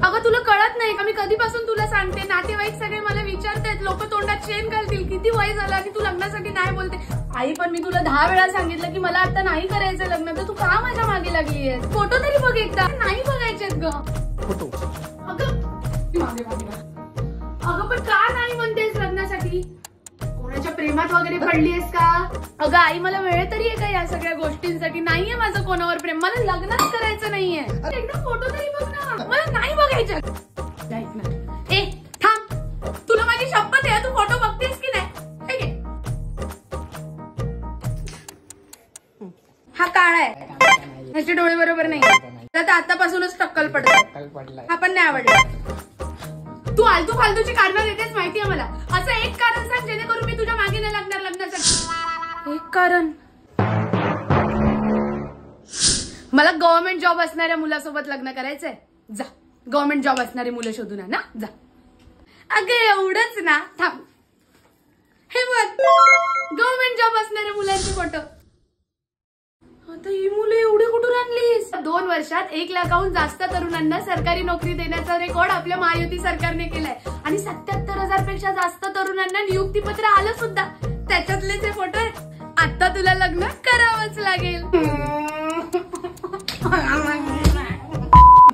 अगं तुला कळत नाही का, मी कधीपासून तुला सांगते, नातेवाईक सगळे मला विचारतात, लोक तोंडात शेण घालतील, किती वय झालं आणि तू लग्नासाठी नाही बोलते. आई पण मी तुला 10 वेळा सांगितलं की मला आता नाही करायचं लग्न, तर तू का माझ्या मागे लागली आहेस? फोटो तरी बघ एकदा. नाही बघायचेत ग फोटो. अगं पण का नाही म्हणतेस लग्नासाठी? कोणाच्या प्रेमात वगैरे पडलीयस का? अगं आई मला वेळ तरी आहे का या सगळ्या गोष्टींसाठी? नाहीये माझं कोणावर प्रेम, मला लग्नच करायचं नाहीये. एकदा फोटो तरी बघ ना, मला नाही बघायचं. ए थांब, तुला माझी शपथ आहे, तू फोटो बघतेस की नाही? हा काळा आहे, ह्याचे डोळे बरोबर नाही, तर आतापासूनच टक्कल पडतो. हा पण नाही आवडला. तू आलतू फालतूची कारण देतेस माहितीये मला. असं एक कारण सांग जेणेकरून मी तुझ्या मागे नाही लागणार लग्नासाठी. एक कारण? मला गव्हर्नमेंट जॉब असणाऱ्या मुलासोबत लग्न करायचंय. जा गव्हर्नमेंट जॉब असणारी मुलं शोधून ना, जा. अगं एवढंच ना, थांब, हे बघ गव्हर्नमेंट जॉब असणाऱ्या मुलांचे फोटो. आता ही मुलं एवढी कुठून आणलीस? 2 वर्षात 1 लाखाहून जास्त तरुणांना सरकारी नोकरी देण्याचा रेकॉर्ड आपल्या महायुती सरकारने केलाय आणि 77,000 पेक्षा जास्त तरुणांना नियुक्तीपत्र आलं सुद्धा. त्याच्यातलेच हे फोटो आहेत. आता तुला लग्न करावंच लागेल.